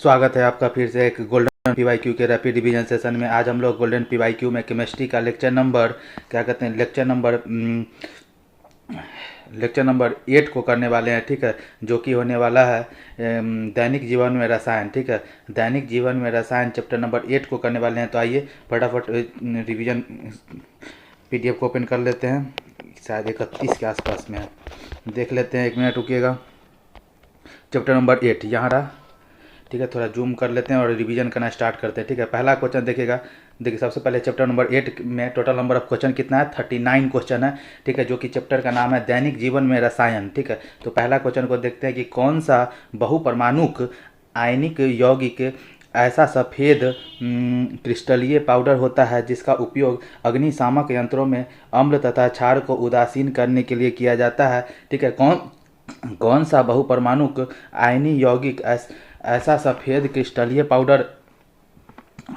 स्वागत है आपका फिर से एक गोल्डन पीवाईक्यू के रैपिड रिवीजन सेशन में। आज हम लोग गोल्डन पीवाईक्यू में केमिस्ट्री का लेक्चर नंबर क्या कहते हैं लेक्चर नंबर 8 को करने वाले हैं, ठीक है, जो कि होने वाला है दैनिक जीवन में रसायन। ठीक है, दैनिक जीवन में रसायन चैप्टर नंबर 8 को करने वाले हैं। तो आइए फटाफट रिवीजन पीडीएफ को ओपन कर लेते हैं। शायद 31 के आसपास में है, देख लेते हैं। 1 मिनट रुकिएगा। चैप्टर नंबर 8 यहाँ रहा, ठीक है। थोड़ा जूम कर लेते हैं और रिवीजन करना स्टार्ट करते हैं। ठीक है, पहला क्वेश्चन देखिएगा। देखिए, सबसे पहले चैप्टर नंबर 8 में टोटल नंबर ऑफ क्वेश्चन कितना है? 39 क्वेश्चन है, ठीक है, जो कि चैप्टर का नाम है दैनिक जीवन में रसायन। ठीक है, तो पहला क्वेश्चन को देखते हैं कि कौन सा बहुपरमाणुक आयनिक यौगिक ऐसा सफ़ेद क्रिस्टलीय पाउडर होता है जिसका उपयोग अग्निशामक यंत्रों में अम्ल तथा क्षार को उदासीन करने के लिए किया जाता है। ठीक है, कौन सा बहुपरमाणुक आयनिक यौगिक ऐसा सफ़ेद क्रिस्टलीय पाउडर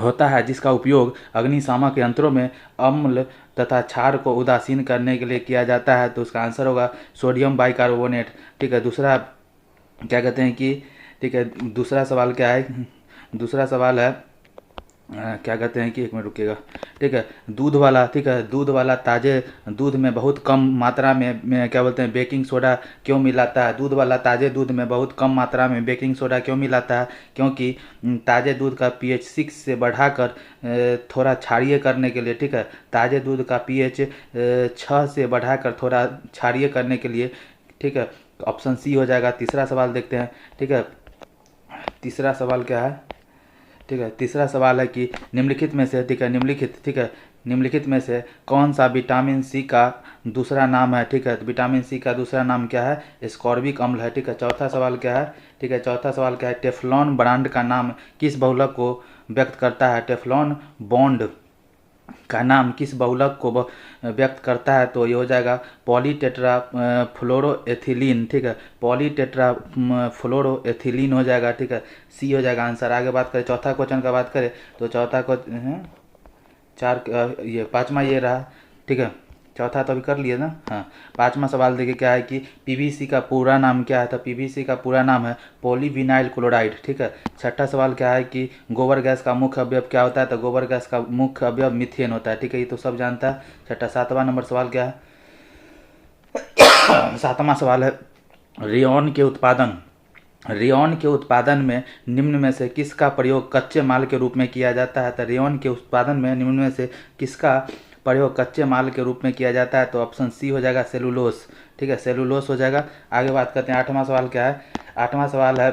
होता है जिसका उपयोग अग्निशामक यंत्रों में अम्ल तथा क्षार को उदासीन करने के लिए किया जाता है? तो उसका आंसर होगा सोडियम बाइकार्बोनेट। ठीक है, दूसरा क्या कहते हैं कि, ठीक है, दूसरा सवाल क्या है? दूसरा सवाल है क्या कहते हैं कि, 1 मिनट रुकिएगा। ठीक है, दूध वाला, ठीक है, दूध वाला ताजे दूध में बहुत कम मात्रा में क्या बोलते हैं बेकिंग सोडा क्यों मिलाता है? दूध वाला ताजे दूध में बहुत कम मात्रा में बेकिंग सोडा क्यों मिलाता है? क्योंकि ताजे दूध का pH 6 से बढ़ाकर थोड़ा क्षारीय करने के लिए, ठीक है, ताजे दूध का pH 6 से बढ़ाकर थोड़ा क्षारीय करने के लिए। ठीक है, ऑप्शन सी हो जाएगा। तीसरा सवाल देखते हैं। ठीक है, तीसरा सवाल क्या है? ठीक है, तीसरा सवाल है कि निम्नलिखित में से, ठीक है, निम्नलिखित में से कौन सा विटामिन सी का दूसरा नाम है? ठीक है, तो विटामिन सी का दूसरा नाम क्या है? एस्कॉर्बिक अम्ल है। ठीक है, चौथा सवाल क्या है? ठीक है, चौथा सवाल क्या है? टेफ्लॉन ब्रांड का नाम किस बहुलक को व्यक्त करता है? टेफ्लॉन बॉन्ड का नाम किस बहुलक को व्यक्त करता है? तो ये हो जाएगा पॉलीटेट्रा फ्लोरोएथिलीन। ठीक है, पॉलीटेट्रा फ्लोरोएथिलीन हो जाएगा। ठीक है, सी हो जाएगा आंसर। आगे बात करें, चौथा क्वेश्चन का बात करें तो चौथा को ये पाँचवा ये रहा। ठीक है, चौथा तो अभी कर लिए ना। हाँ, पाँचवा सवाल देखिए क्या है कि पीवीसी का पूरा नाम क्या है? तो पीवीसी का पूरा नाम है पॉलीविनाइल क्लोराइड। ठीक है, छठा सवाल क्या है कि गोबर गैस का मुख्य अवयव क्या होता है? तो गोबर गैस का मुख्य अवयव मीथेन होता है। ठीक है, ये तो सब जानता है। छठा, सातवां नंबर सवाल क्या है? सातवां सवाल है रेयॉन के उत्पादन में निम्न में से किसका प्रयोग कच्चे माल के रूप में किया जाता है? तो रेयॉन के उत्पादन में निम्न में से किसका प्रयोग कच्चे माल के रूप में किया जाता है? तो ऑप्शन सी हो जाएगा सेलुलोस। ठीक है, सेलुलोस हो जाएगा। आगे बात करते हैं, आठवां सवाल क्या है? आठवां सवाल है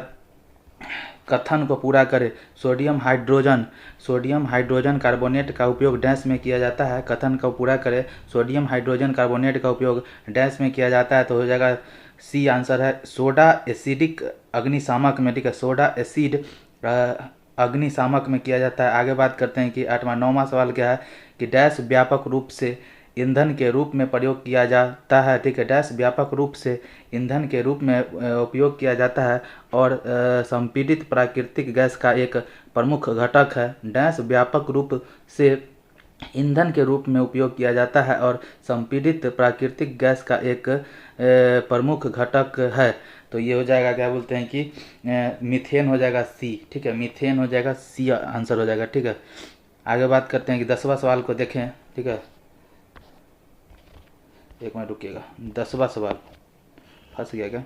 कथन को पूरा करें। सोडियम हाइड्रोजन कार्बोनेट का उपयोग डैश में किया जाता है। कथन को पूरा करें। सोडियम हाइड्रोजन कार्बोनेट का उपयोग डैश में किया जाता है। तो हो जाएगा सी आंसर है सोडा एसिडिक अग्निशामक में। ठीक है, सोडा एसिड अग्निशामक में किया जाता है। आगे बात करते हैं कि नौवां सवाल क्या है कि डैश व्यापक रूप से ईंधन के रूप में प्रयोग किया जाता है। ठीक है, डैश व्यापक रूप से ईंधन के रूप में उपयोग किया जाता है और संपीड़ित प्राकृतिक गैस का एक प्रमुख घटक है। डैश व्यापक रूप से ईंधन के रूप में उपयोग किया जाता है और संपीड़ित प्राकृतिक गैस का एक प्रमुख घटक है। तो ये हो जाएगा क्या बोलते हैं कि मीथेन हो जाएगा सी। ठीक है, मीथेन हो जाएगा सी आंसर हो जाएगा। ठीक है, आगे बात करते हैं कि 10वां सवाल को देखें। ठीक है, 1 मिनट रुकिएगा। 10वां सवाल फंस गया क्या?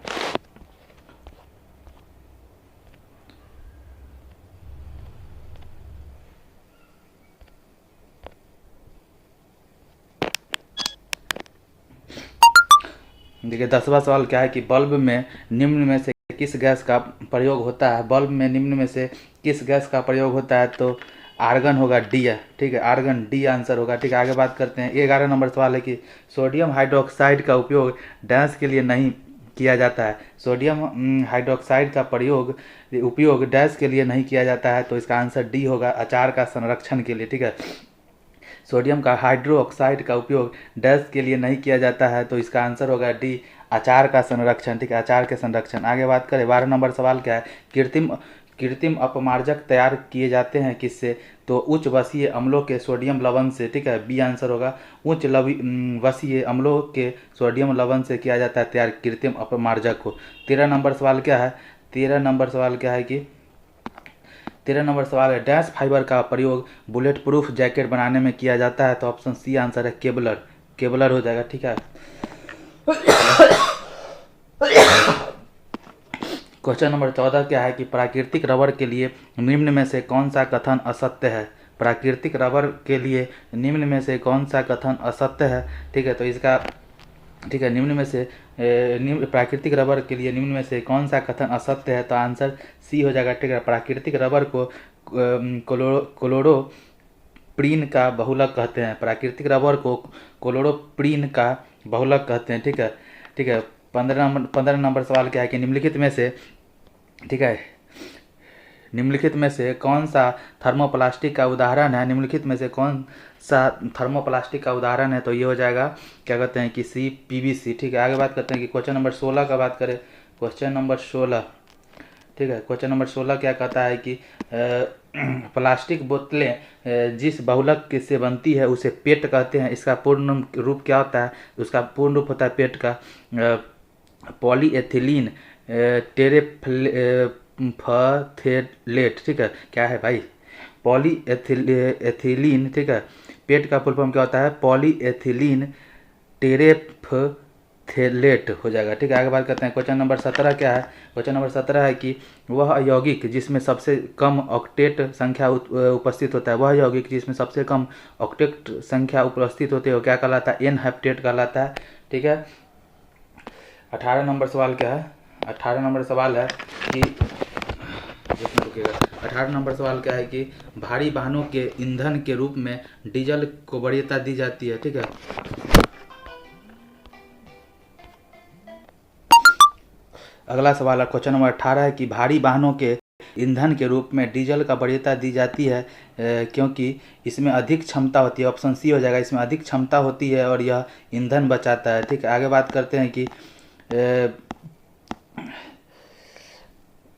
देखिए, 10वां सवाल क्या है कि बल्ब में निम्न में से किस गैस का प्रयोग होता है? बल्ब में निम्न में से किस गैस का प्रयोग होता है? तो आर्गन होगा, डी है। ठीक है, आर्गन डी आंसर होगा। ठीक है, आगे बात करते हैं। 11 नंबर सवाल है कि सोडियम हाइड्रोक्साइड का उपयोग डैश के लिए नहीं किया जाता है। सोडियम हाइड्रोक्साइड का उपयोग डैश के लिए नहीं किया जाता है। तो इसका आंसर डी होगा, अचार का संरक्षण के लिए। ठीक है, सोडियम का हाइड्रोक्साइड का उपयोग डैश के लिए नहीं किया जाता है। तो इसका आंसर होगा डी, अचार का संरक्षण। ठीक है, अचार के संरक्षण। आगे बात करें, 12 नंबर सवाल क्या है? कृत्रिम अपमार्जक तैयार किए जाते हैं किससे? तो उच्च वसीय अम्लों के सोडियम लवण से। ठीक है, बी आंसर होगा, उच्च वसीय अम्लों के सोडियम लवण से किया जाता है तैयार कृत्रिम अपमार्जक को। 13 नंबर सवाल क्या है? 13 नंबर सवाल क्या है कि 13 नंबर सवाल है, डैश फाइबर का प्रयोग बुलेट प्रूफ जैकेट बनाने में किया जाता है, तो ऑप्शन सी आंसर है केबलर। केबलर हो जाएगा, ठीक है। क्वेश्चन नंबर 14 क्या है कि प्राकृतिक रबर के लिए निम्न में से कौन सा कथन असत्य है। प्राकृतिक रबर के लिए निम्न में से कौन सा कथन असत्य है, ठीक है। तो इसका, ठीक है, निम्न में से निम्न प्राकृतिक रबर के लिए निम्न में से कौन सा कथन असत्य है, तो आंसर सी हो जाएगा, ठीक है। प्राकृतिक रबर को क्लोरोप्रीन का बहुलक कहते हैं। प्राकृतिक रबर को क्लोरोप्रीन का बहुलक कहते हैं, ठीक है, ठीक है। 15 नंबर सवाल क्या है कि निम्नलिखित में से, ठीक है, निम्नलिखित में से कौन सा थर्मोप्लास्टिक का उदाहरण है। निम्नलिखित में से कौन सा थर्मोप्लास्टिक का उदाहरण है, तो ये हो जाएगा, क्या कहते हैं कि सी पीवीसी, ठीक है। आगे बात करते हैं कि क्वेश्चन नंबर 16 का बात करें। क्वेश्चन नंबर 16, ठीक है, क्वेश्चन नंबर 16 क्या कहता है कि प्लास्टिक बोतलें जिस बहुलक से बनती है उसे पेट कहते हैं। इसका पूर्ण रूप क्या होता है, उसका पूर्ण रूप होता है पेट का पॉलीएथिलीन टेरेफ्थेलेट, ठीक है। क्या है भाई, पॉलीएथिलीन, ठीक है। पेट का फुल फॉर्म क्या होता है, पॉलीएथिलीन टेरेफ्थेलेट हो जाएगा, ठीक है। आगे बात करते हैं क्वेश्चन नंबर 17 क्या है। क्वेश्चन नंबर 17 है कि वह यौगिक जिसमें सबसे कम ऑक्टेट संख्या उपस्थित होता है, वह यौगिक जिसमें सबसे कम ऑक्टेट संख्या उपस्थित होती है वो क्या कहलाता है, एन हेप्टेट कहलाता है, ठीक है। 18 नंबर सवाल क्या है। 18 नंबर सवाल है कि, 18 नंबर सवाल क्या है कि भारी वाहनों के ईंधन के रूप में डीजल को वरीयता दी जाती है, ठीक है। अगला सवाल है क्वेश्चन नंबर 18 है कि भारी वाहनों के ईंधन के रूप में डीजल का वरीयता दी जाती है क्योंकि इसमें अधिक क्षमता होती है। ऑप्शन सी हो जाएगा, इसमें अधिक क्षमता होती है और यह ईंधन बचाता है, ठीक है। आगे बात करते हैं कि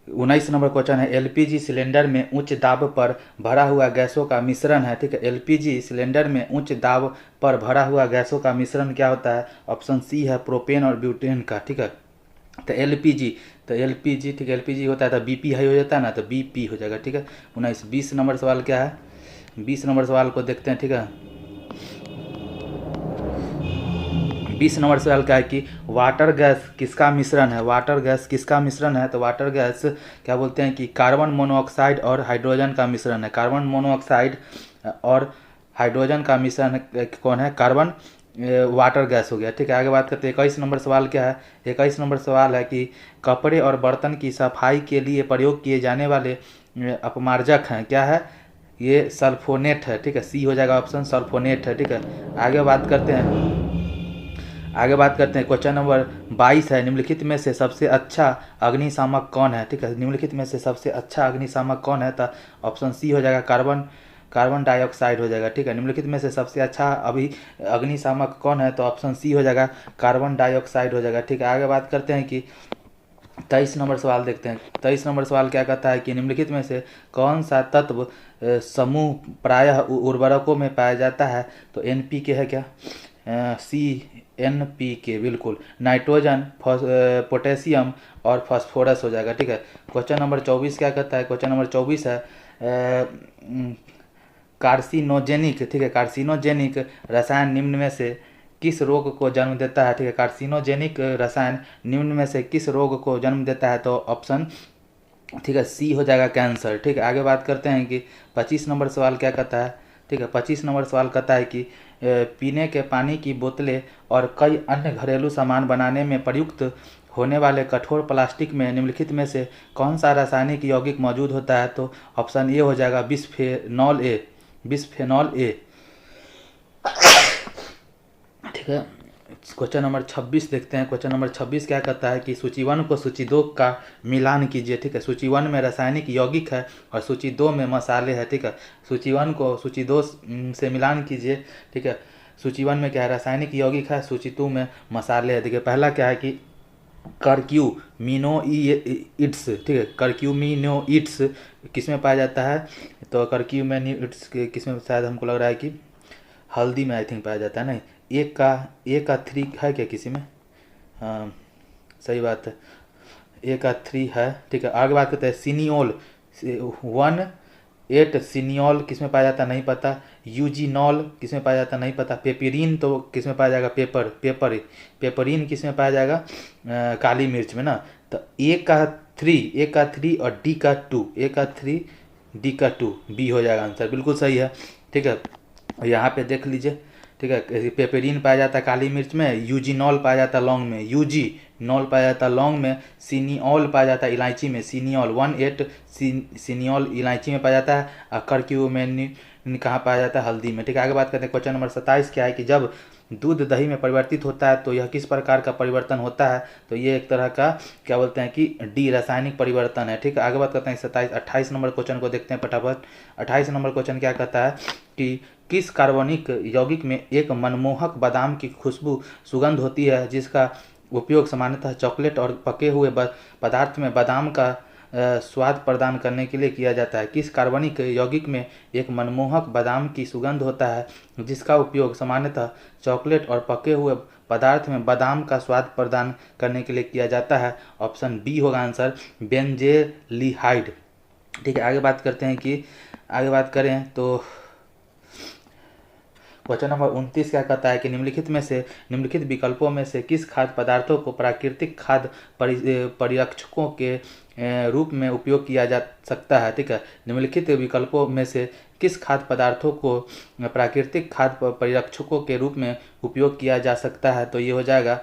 19 नंबर क्वेश्चन है, एलपीजी सिलेंडर में उच्च दाब पर भरा हुआ गैसों का मिश्रण है, ठीक है। एलपीजी सिलेंडर में उच्च दाब पर भरा हुआ गैसों का मिश्रण क्या होता है, ऑप्शन सी है प्रोपेन और ब्यूटेन का, ठीक है। तो एलपीजी, ठीक है, एलपीजी होता है तो बीपी हाई हो जाता है ना, तो बीपी हो जाएगा, ठीक है। 19 20 नंबर सवाल क्या है, 20 नंबर सवाल को देखते हैं, ठीक है। 20 नंबर सवाल क्या है कि वाटर गैस किसका मिश्रण है। वाटर गैस किसका मिश्रण है, तो वाटर गैस क्या बोलते हैं कि कार्बन मोनोऑक्साइड और हाइड्रोजन का मिश्रण है। कार्बन मोनोऑक्साइड और हाइड्रोजन का मिश्रण कौन है, कार्बन वाटर गैस हो गया, ठीक है। आगे बात करते हैं 21 नंबर सवाल क्या है। 21 नंबर सवाल है कि कपड़े और बर्तन की सफाई के लिए प्रयोग किए जाने वाले अपमार्जक हैं, क्या है, ये सल्फोनेट है, ठीक है। सी हो जाएगा ऑप्शन, सल्फोनेट है, ठीक है। आगे बात करते हैं क्वेश्चन नंबर 22 है, निम्नलिखित में से सबसे अच्छा अग्निशामक कौन है, ठीक है। निम्नलिखित में से सबसे अच्छा अग्निशामक कौन है, तो ऑप्शन सी हो जाएगा कार्बन डाइऑक्साइड हो जाएगा, ठीक है। निम्नलिखित में से सबसे अच्छा अग्निशामक कौन है, तो ऑप्शन सी हो जाएगा कार्बन डाइऑक्साइड हो जाएगा, ठीक है। आगे बात करते हैं कि 23 नंबर सवाल देखते हैं। 23 नंबर सवाल क्या कहता है कि निम्नलिखित में से कौन सा तत्व समूह प्रायः उर्वरकों में पाया जाता है, तो एनपीके है क्या, सी एनपीके, बिल्कुल। नाइट्रोजन, पोटेशियम और फास्फोरस हो जाएगा, ठीक है। क्वेश्चन नंबर 24 क्या कहता है। क्वेश्चन नंबर 24 है कार्सिनोजेनिक, ठीक है, कार्सिनोजेनिक रसायन निम्न में से किस रोग को जन्म देता है, ठीक है। कार्सिनोजेनिक रसायन निम्न में से किस रोग को जन्म देता है, तो ऑप्शन, ठीक है, सी हो जाएगा कैंसर, ठीक है। आगे बात करते हैं कि 25 नंबर सवाल क्या कहता है, ठीक है। 25 नंबर सवाल कहता है कि पीने के पानी की बोतलें और कई अन्य घरेलू सामान बनाने में प्रयुक्त होने वाले कठोर प्लास्टिक में निम्नलिखित में से कौन सा रासायनिक यौगिक मौजूद होता है, तो ऑप्शन ए हो जाएगा बिस्फेनॉल ए, बिस्फेनॉल ए, ठीक है। क्वेश्चन नंबर 26 देखते हैं। क्वेश्चन नंबर 26 क्या कहता है कि सूची 1 को सूची 2 का मिलान कीजिए, ठीक है। सूची 1 में रासायनिक यौगिक है और सूची 2 में मसाले हैं, ठीक है। सूची 1 को सूची 2 से मिलान कीजिए, ठीक है। सूची 1 में क्या है, रासायनिक यौगिक है, सूची 2 में मसाले हैं। देखिए पहला क्या है कि कर्क्यूमिनोइड्स, ठीक है। कर्क्यूमिनोइड्स किस में पाया जाता है, तो कर्क्यूमिनोइड्स किस में, शायद हमको लग रहा है कि हल्दी में आई थिंक पाया जाता है, नहीं, एक का 3 है क्या किसी में, हाँ सही बात है, एक का 3 है, ठीक है। आगे बात करते हैं सिनियोल, 1 सिनियोल किस में पाया जाता है नहीं पता, यूजीनॉल किस में पाया जाता है नहीं पता, पेपरिन तो किस में पाया जाएगा, पेपरिन किस में पाया जाएगा, काली मिर्च में ना। तो ए का 3 और डी का 2 बी हो जाएगा आंसर, बिल्कुल सही है। ठीक है, और यहाँ पे देख लीजिए। ठीक है, पेपरिन पाया जाता है काली मिर्च में, यूजीनॉल पाया जाता है लौंग में, यूजीनॉल पाया जाता है लौंग में, सिनियोल पाया जाता है इलायची में, सिनियोल 1 सिनियोल इलायची में पाया जाता है, और करक्यूमेनिन कहाँ पाया जाता है, हल्दी में। ठीक है, आगे बात करते हैं। क्वेश्चन नंबर 27 क्या है कि जब दूध दही में परिवर्तित होता है तो यह किस प्रकार का परिवर्तन होता है, तो ये एक तरह का क्या बोलते हैं कि डी रासायनिक परिवर्तन है। ठीक है, आगे बात करते हैं 28 नंबर क्वेश्चन को देखते हैं फटाफट। 28 नंबर क्वेश्चन क्या कहता है कि किस कार्बनिक यौगिक में एक मनमोहक बादाम की खुशबू सुगंध होती है जिसका उपयोग सामान्यतः चॉकलेट और पके हुए पदार्थ में बादाम का स्वाद प्रदान करने के लिए किया जाता है। किस कार्बनिक यौगिक में एक मनमोहक बादाम की सुगंध होता है जिसका उपयोग सामान्यतः चॉकलेट और पके हुए पदार्थ में बादाम का स्वाद प्रदान करने के लिए किया जाता है। ऑप्शन बी होगा आंसर, बेंजेलिहाइड। ठीक है, आगे बात करें तो क्वेश्चन नंबर 29 क्या कहता है कि निम्नलिखित विकल्पों में से किस खाद्य पदार्थों को प्राकृतिक खाद्य परिरक्षकों के रूप में उपयोग किया जा सकता है। ठीक है, निम्नलिखित विकल्पों में से किस खाद्य पदार्थों को प्राकृतिक खाद्य परिरक्षकों के रूप में उपयोग किया जा सकता है, तो ये हो जाएगा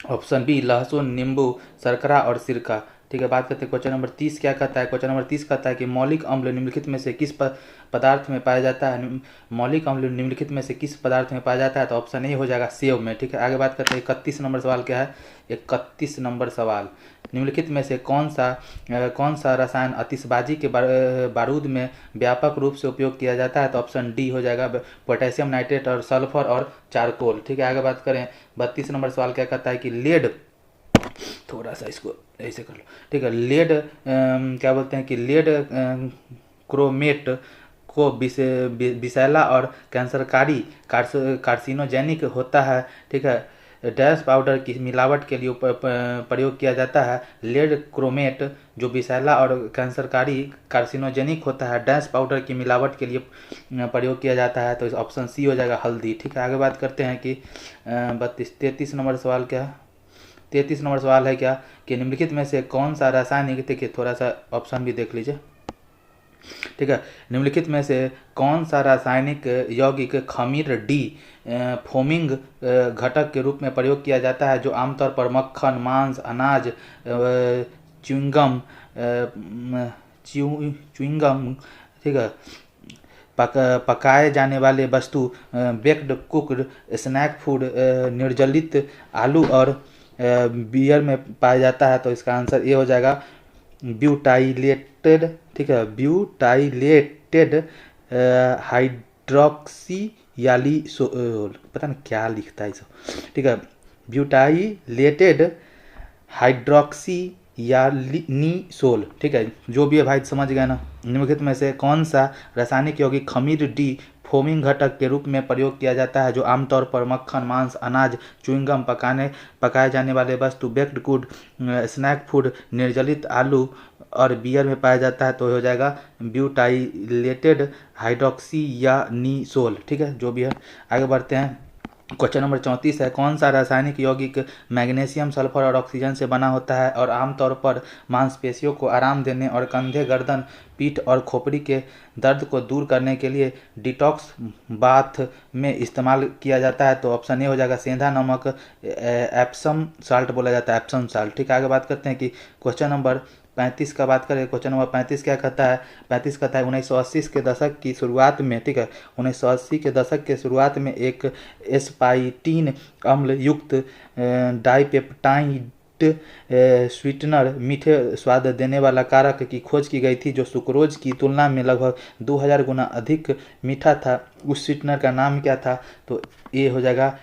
ऑप्शन बी, लहसुन, नींबू, शर्करा और सिरका। ठीक है, बात करते हैं क्वेश्चन नंबर 30 क्या कहता है। क्वेश्चन नंबर 30 कहता है कि मौलिक अम्ल निम्नलिखित में से किस पदार्थ में पाया जाता है, मौलिक अम्ल निम्नलिखित में से किस पदार्थ में पाया जाता है, तो ऑप्शन ए हो जाएगा सेव में। ठीक है, आगे बात करते हैं 31 नंबर सवाल क्या है। 31 नंबर सवाल, निम्नलिखित में से कौन सा रसायन आतिशबाजी के बारूद में व्यापक रूप से उपयोग किया जाता है, तो ऑप्शन डी हो जाएगा, पोटेशियम नाइट्रेट और सल्फर और चारकोल। ठीक है, आगे बात करें 32 नंबर सवाल क्या कहता है कि लेड, थोड़ा सा इसको ऐसे कर लो। ठीक है, लेड क्या बोलते हैं कि लेड क्रोमेट को विषैला और कैंसरकारी कार्सिनोजेनिक होता है। ठीक है, डैश पाउडर की मिलावट के लिए प्रयोग किया जाता है। लेड क्रोमेट जो विषैला और कैंसरकारी कार्सिनोजेनिक होता है, डैश पाउडर की मिलावट के लिए प्रयोग किया जाता है, तो ऑप्शन सी हो जाएगा, हल्दी। ठीक है, आगे बात करते हैं कि 33 नंबर सवाल क्या है। 33 नंबर सवाल है क्या कि निम्नलिखित में से कौन सा रासायनिक, देखिए थोड़ा सा ऑप्शन भी देख लीजिए। ठीक है, निम्नलिखित में से कौन सा रासायनिक यौगिक खमीर डी फोमिंग घटक के रूप में प्रयोग किया जाता है जो आमतौर पर मक्खन, मांस, अनाज, च्युइंगम, ठीक है, पकाए जाने वाले वस्तु, बेक्ड कुक्ड स्नैक फूड, निर्जलित आलू और बियर में पाया जाता है, तो इसका आंसर ये हो जाएगा, ब्यूटाइलेटेड। ठीक है, ब्यूटाइलेटेड हाइड्रोक्सीयालिसोल, पता नहीं क्या लिखता है इसे। ठीक है, ब्यूटाइलेटेड हाइड्रोक्सीयालिसोल। ठीक है, जो भी है भाई समझ गए ना। निम्नलिखित में से कौन सा रासायनिक यौगिक खमीर डी फोमिंग घटक के रूप में प्रयोग किया जाता है जो आमतौर पर मक्खन, मांस, अनाज, च्युइंगम, पकाए जाने वाले वस्तु, बेक्ड गुड, स्नैक फूड, निर्जलित आलू और बियर में पाया जाता है, तो हो जाएगा ब्यूटाइलेटेड हाइड्रोक्सीयानिसोल। ठीक है, जो भी है। आगे बढ़ते हैं, क्वेश्चन नंबर 34 है, कौन सा रासायनिक यौगिक मैग्नीशियम, सल्फर और ऑक्सीजन से बना होता है और आमतौर पर मांसपेशियों को आराम देने और कंधे, गर्दन, पीठ और खोपड़ी के दर्द को दूर करने के लिए डिटॉक्स बाथ में इस्तेमाल किया जाता है, तो ऑप्शन ए हो जाएगा, सेंधा नमक, एप्सम साल्ट बोला जाता है, एप्सम साल्ट। ठीक है, आगे बात करते हैं कि क्वेश्चन नंबर 35 का बात करें। क्वेश्चन नंबर 35 क्या कहता है। 35 कहता है 1980 के दशक की शुरुआत में, ठीक है, 1980 के दशक के शुरुआत में एक एस्पाइटिन अम्ल युक्त डाइपेप्टाइड स्वीटनर, मीठे स्वाद देने वाला कारक की खोज की गई थी जो सुक्रोज की तुलना में लगभग 2000 गुना अधिक मीठा था। उस स्वीटनर का नाम क्या था, तो ये हो जाएगा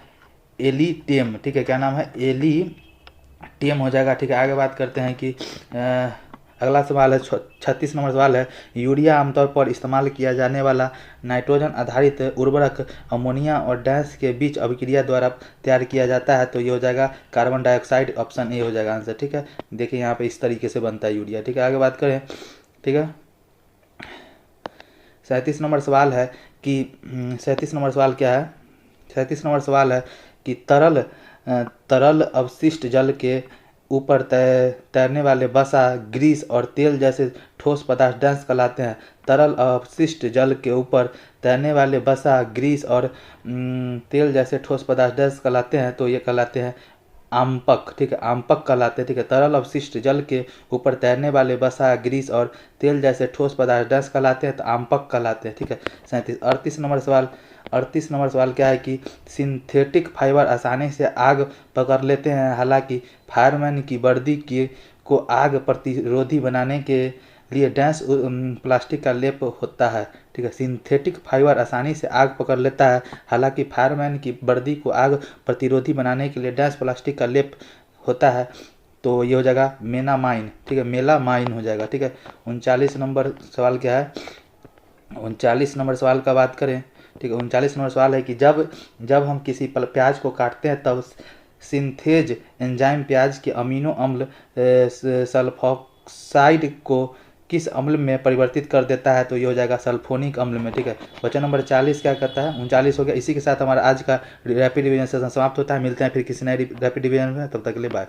एलिटेम। ठीक है, क्या नाम है, एलिटेम हो जाएगा। ठीक है, आगे बात करते हैं कि अगला सवाल है 36 नंबर सवाल है, यूरिया आमतौर पर इस्तेमाल किया जाने वाला नाइट्रोजन आधारित उर्वरक अमोनिया और डैश के बीच अभिक्रिया द्वारा तैयार किया जाता है, तो ये हो जाएगा कार्बन डाइऑक्साइड, ऑप्शन ए हो जाएगा आंसर। ठीक है, देखिए यहाँ पे इस तरीके से बनता है यूरिया। ठीक है, आगे बात करें ठीक है। 37 नंबर सवाल है कि 37 नंबर सवाल क्या है? 37 नंबर सवाल है कि तरल अवशिष्ट जल के ऊपर तैरने वाले वसा, ग्रीस और तेल जैसे ठोस पदार्थ डैश कहलाते हैं। तरल अवशिष्ट जल के ऊपर तैरने वाले वसा, ग्रीस और तेल जैसे ठोस पदार्थ डैश कहलाते हैं, तो ये कहलाते हैं आम्पक। ठीक है, आम्पक कहलाते हैं। ठीक है, तरल अवशिष्ट जल के ऊपर तैरने वाले वसा, ग्रीस और तेल जैसे ठोस पदार्थ डैश कहलाते हैं, तो आम्पक कहलाते हैं। ठीक है। 38 नंबर सवाल क्या है कि सिंथेटिक फाइबर आसानी से आग पकड़ लेते हैं, हालांकि फायरमैन की वर्दी को आग प्रतिरोधी बनाने के लिए डैश प्लास्टिक का लेप होता है। ठीक है, सिंथेटिक फाइबर आसानी से आग पकड़ लेता है, हालांकि फायरमैन की वर्दी को आग प्रतिरोधी बनाने के लिए डैश प्लास्टिक का लेप होता है, तो ये हो जाएगा मेनामाइन। ठीक है, मेलामाइन हो जाएगा। ठीक है। 39 नंबर सवाल क्या है? 39 नंबर सवाल का बात करें, ठीक है। 39 नंबर सवाल है कि जब हम किसी प्याज को काटते हैं तब सिंथेज एंजाइम प्याज के अमीनो अम्ल सल्फोक्साइड को किस अम्ल में परिवर्तित कर देता है, तो ये हो जाएगा सल्फोनिक अम्ल में। ठीक है। क्वेश्चन नंबर 40 क्या कहता है? 39 हो गया। इसी के साथ हमारा आज का रैपिड रिवीजन सेशन समाप्त होता है। मिलते हैं फिर किसी नए रैपिड रिवीजन में, तब तक के लिए बाय।